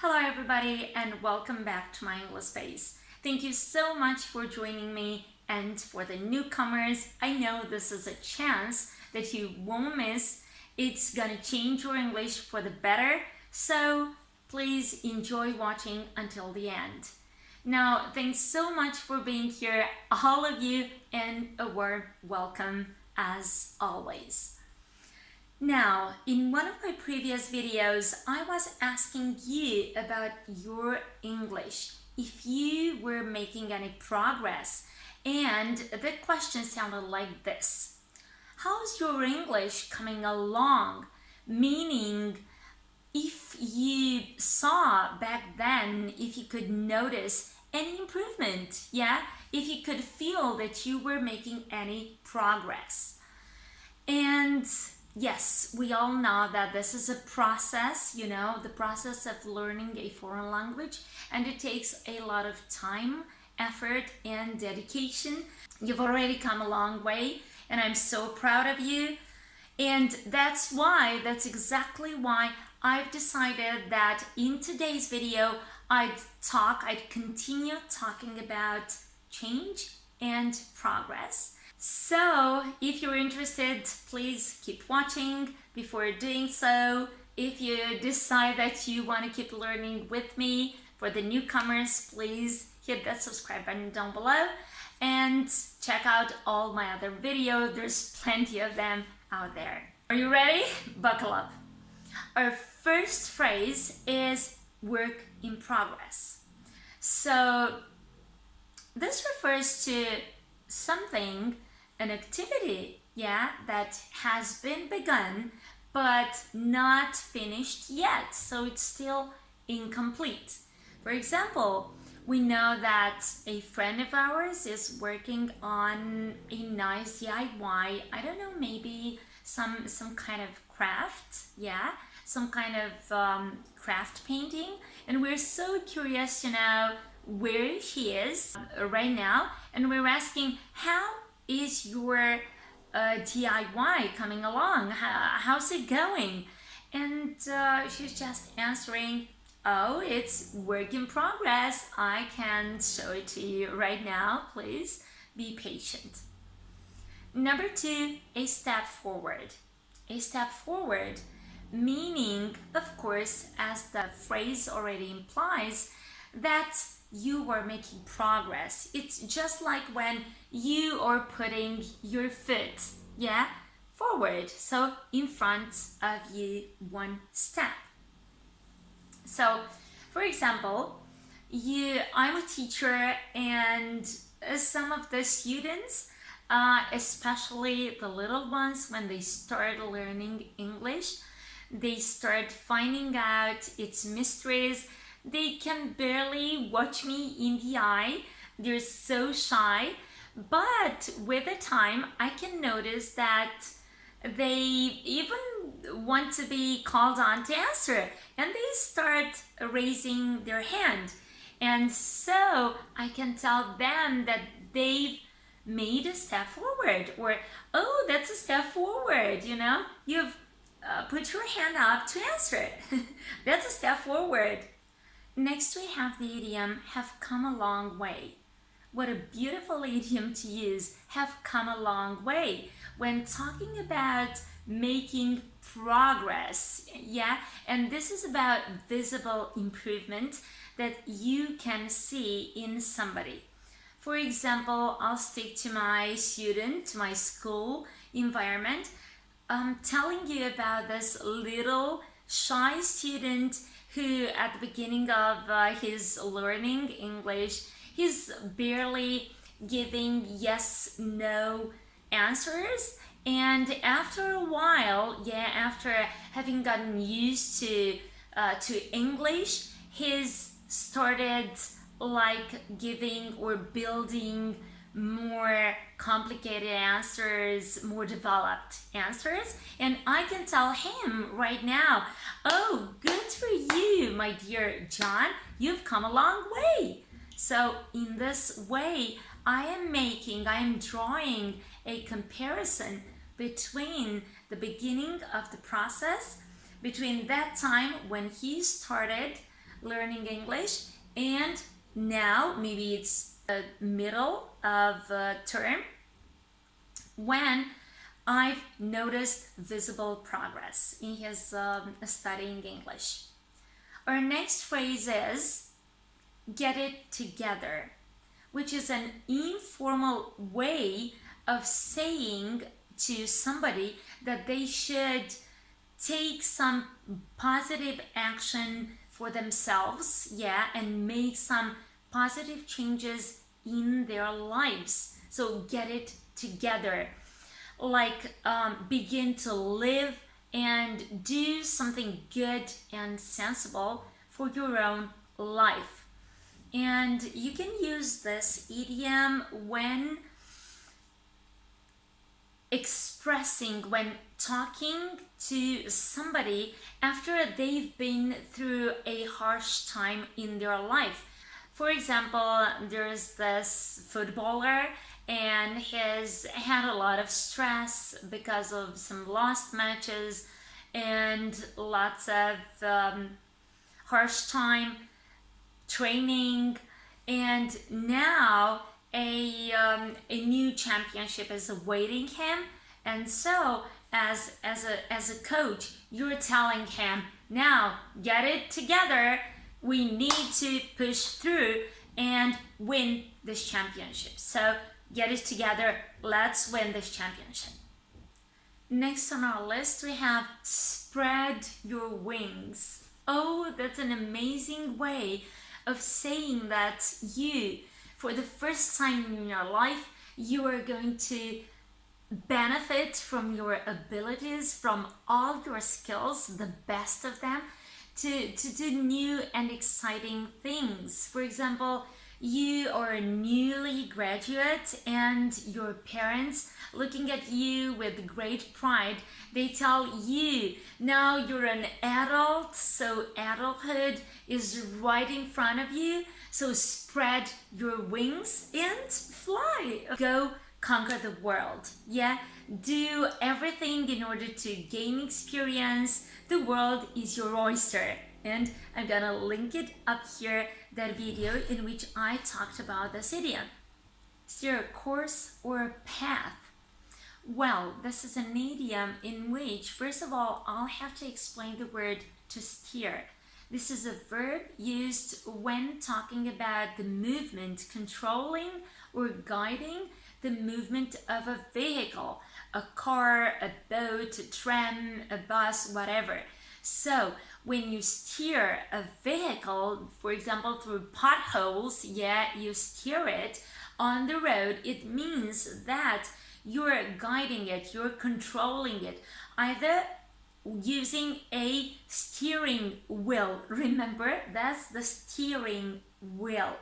Hello everybody and welcome back to my English space. Thank you so much for joining me, and for the newcomers, I know this is a chance that you won't miss. It's gonna change your English for the better, so please enjoy watching until the end. Now, thanks so much for being here, all of you, and a warm welcome as always. Now, in one of my previous videos, I was asking you about your English, if you were making any progress, and the question sounded like this. How's your English coming along? Meaning, if you saw back then, if you could notice any improvement, if you could feel that you were making any progress. And yes, we all know that this is a process, the process of learning a foreign language, and it takes a lot of time, effort, and dedication. You've already come a long way, and I'm so proud of you. And that's exactly why I've decided that in today's video, I'd continue talking about change and progress. So, if you're interested, please keep watching. Before doing so, if you decide that you want to keep learning with me, for the newcomers, please hit that subscribe button down below and check out all my other videos. There's plenty of them out there. Are you ready? Buckle up. Our first phrase is work in progress. So, this refers to something, an activity, that has been begun but not finished yet, so it's still incomplete. For example, we know that a friend of ours is working on a nice DIY, I don't know, maybe some kind of craft, some kind of craft painting, and we're so curious to know where he is right now, and we're asking, how is your DIY coming along? How's it going? And she's just answering, oh, it's work in progress. I can show it to you right now. Please be patient. Number 2, a step forward. A step forward, meaning, of course, as the phrase already implies, that you are making progress. It's just like when you are putting your foot, forward, so in front of you, one step. So, for example, I'm a teacher, and some of the students, especially the little ones, when they start learning English, they start finding out its mysteries. They can barely watch me in the eye. They're so shy. But with the time, I can notice that they even want to be called on to answer, and they start raising their hand. And so I can tell them that they've made a step forward, or, oh, that's a step forward, you've put your hand up to answer it. That's a step forward. Next, we have the idiom, have come a long way. What a beautiful idiom to use, have come a long way, when talking about making progress, and this is about visible improvement that you can see in somebody. For example, I'll stick to my student, to my school environment. I'm telling you about this little shy student who, at the beginning of his learning English, he's barely giving yes, no answers. And after a while, after having gotten used to English, he's started like giving or building more complicated answers, more developed answers, and I can tell him right now, oh, good for you, my dear John, you've come a long way. So in this way, I am drawing a comparison between the beginning of the process, between that time when he started learning English, and now maybe it's the middle of a term when I've noticed visible progress in his studying English. Our next phrase is get it together, which is an informal way of saying to somebody that they should take some positive action for themselves, and make some positive changes in their lives. So get it together, like begin to live and do something good and sensible for your own life. And you can use this idiom when expressing, when talking to somebody after they've been through a harsh time in their life. For example, there's this footballer and he's had a lot of stress because of some lost matches and lots of harsh time training, and now a new championship is awaiting him. And so as a coach, you're telling him, now get it together, we need to push through and win this championship. So get it together, let's win this championship. Next on our list we have spread your wings. Oh, that's an amazing way of saying that you, for the first time in your life, you are going to benefit from your abilities, from all your skills, the best of them, to do new and exciting things. For example, you are a newly graduate and your parents, looking at you with great pride, they tell you, now you're an adult, so adulthood is right in front of you, so spread your wings and fly. Go conquer the world. Do everything in order to gain experience. The world is your oyster. And I'm gonna link it up here, that video in which I talked about this idiom. Steer a course or a path. Well, this is an idiom in which, first of all, I'll have to explain the word to steer. This is a verb used when talking about the movement, controlling or guiding the movement of a vehicle, a car, a boat, a tram, a bus, whatever. So when you steer a vehicle, for example, through potholes, you steer it on the road, it means that you're guiding it, you're controlling it, either using a steering wheel. Remember, that's the steering wheel.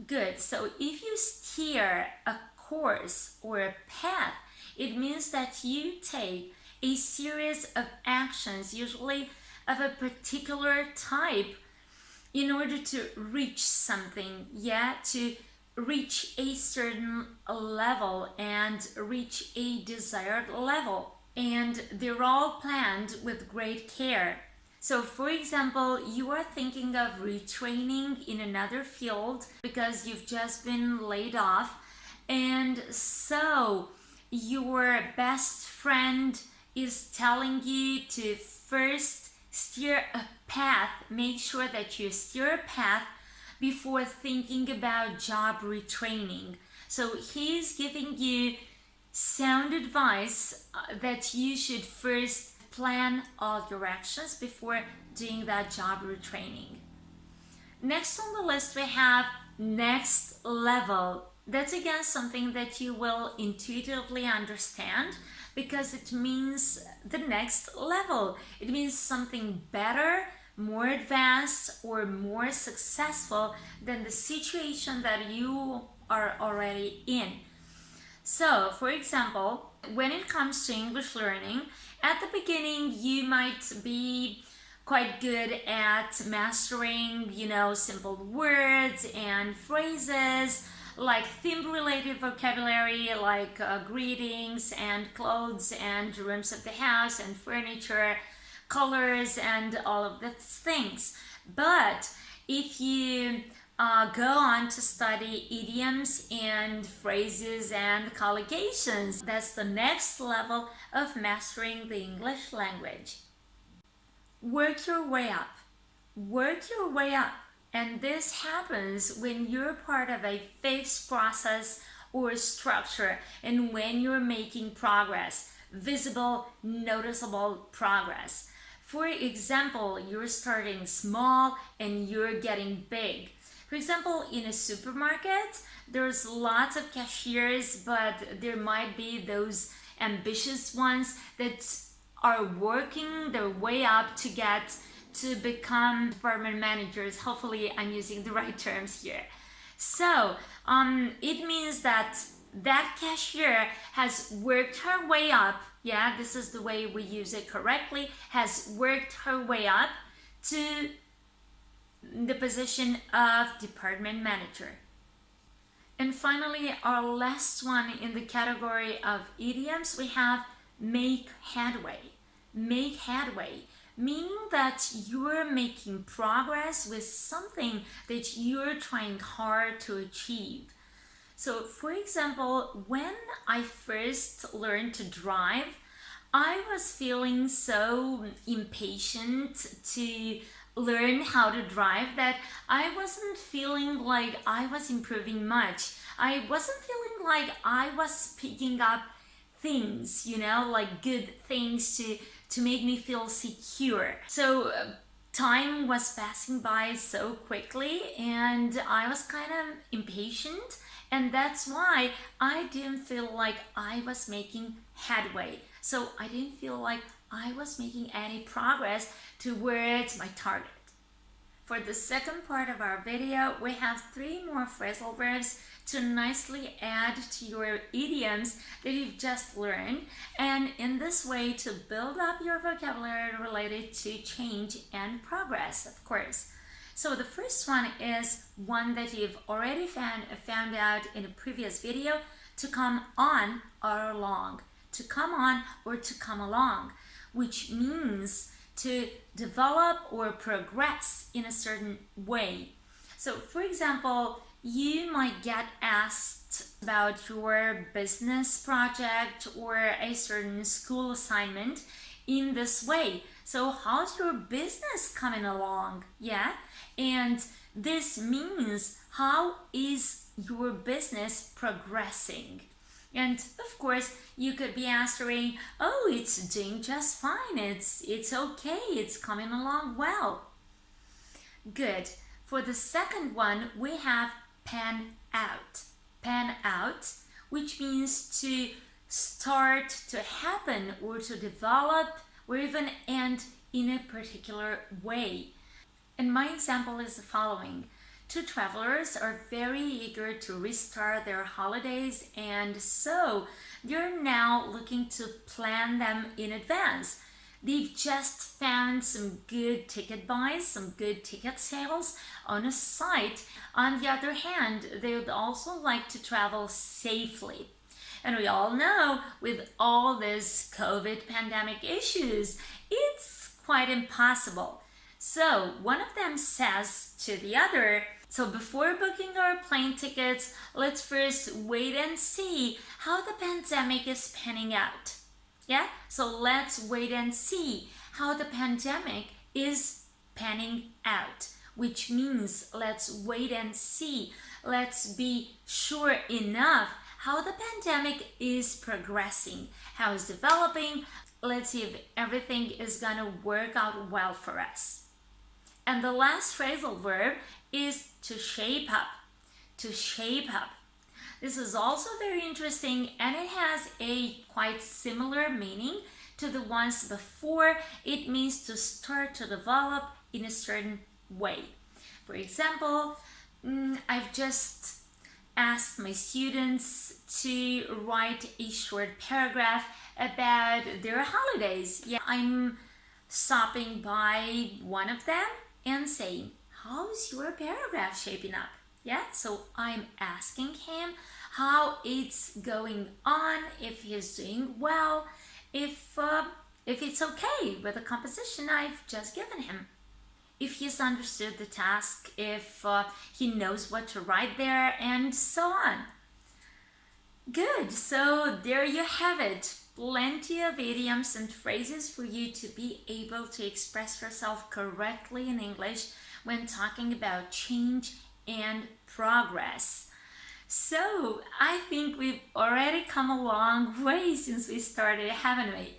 Good. So if you steer a course or a path, it means that you take a series of actions, usually of a particular type, in order to reach something, to reach a certain level and reach a desired level. And they're all planned with great care. So for example, you are thinking of retraining in another field because you've just been laid off, and so your best friend is telling you to first steer a path. Make sure that you steer a path before thinking about job retraining. So he's giving you sound advice that you should first plan all your actions before doing that job retraining. Next on the list we have next level. That's again something that you will intuitively understand because it means the next level. It means something better, more advanced, or more successful than the situation that you are already in. So, for example, when it comes to English learning, at the beginning you might be quite good at mastering, simple words and phrases, like theme-related vocabulary, like greetings and clothes and rooms of the house and furniture, colors and all of these things. But if you go on to study idioms and phrases and collocations, that's the next level of mastering the English language. Work your way up. Work your way up. And this happens when you're part of a fixed process or structure and when you're making progress, visible, noticeable progress. For example, you're starting small and you're getting big. For example, in a supermarket, there's lots of cashiers, but there might be those ambitious ones that are working their way up to get to become department managers. Hopefully I'm using the right terms here. So it means that cashier has worked her way up. Yeah, this is the way we use it correctly. Has worked her way up to the position of department manager. And finally, our last one in the category of idioms, we have make headway. Make headway, meaning that you're making progress with something that you're trying hard to achieve. So, for example, when I first learned to drive, I was feeling so impatient to learn how to drive that I wasn't feeling like I was improving much. I wasn't feeling like I was picking up things, like good things to make me feel secure. So time was passing by so quickly and I was kind of impatient, and that's why I didn't feel like I was making headway. So I didn't feel like I was making any progress towards my target. For the second part of our video, we have 3 more phrasal verbs to nicely add to your idioms that you've just learned, and in this way to build up your vocabulary related to change and progress, of course. So the first one is one that you've already found out in a previous video, to come on or along. To come on or to come along, which means to develop or progress in a certain way. So for example, you might get asked about your business project or a certain school assignment in this way. So how's your business coming along? Yeah, and this means how is your business progressing? And of course, you could be answering, oh, it's doing just fine, it's okay, it's coming along well. Good. For the second one, we have pan out. Pan out, which means to start to happen or to develop or even end in a particular way. And my example is the following. 2 travelers are very eager to restart their holidays, and so they're now looking to plan them in advance. They've just found some good ticket buys, some good ticket sales on a site. On the other hand, they would also like to travel safely. And we all know with all this COVID pandemic issues, it's quite impossible. So one of them says to the other, so before booking our plane tickets, let's first wait and see how the pandemic is panning out. Yeah, so let's wait and see how the pandemic is panning out, which means let's wait and see. Let's be sure enough how the pandemic is progressing, how it's developing. Let's see if everything is gonna work out well for us. And the last phrasal verb is to shape up. To shape up. This is also very interesting, and it has a quite similar meaning to the ones before. It means to start to develop in a certain way. For example, I've just asked my students to write a short paragraph about their holidays. Yeah, I'm stopping by one of them and saying, how's your paragraph shaping up? Yeah, so I'm asking him how it's going on, if he's doing well, if it's okay with the composition I've just given him. if he's understood the task, if he knows what to write there, and so on. Good, so there you have it. Plenty of idioms and phrases for you to be able to express yourself correctly in English when talking about change and progress. So I think we've already come a long way since we started, haven't we?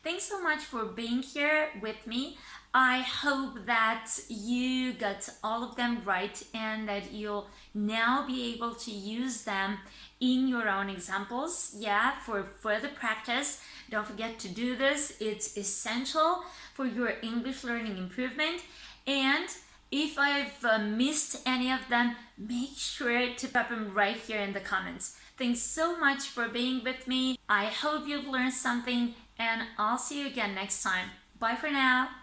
Thanks so much for being here with me. I hope that you got all of them right and that you'll now be able to use them in your own examples. Yeah, for further practice. Don't forget to do this. It's essential for your English learning improvement. And if I've missed any of them, make sure to put them right here in the comments. Thanks so much for being with me. I hope you've learned something, and I'll see you again next time. Bye for now.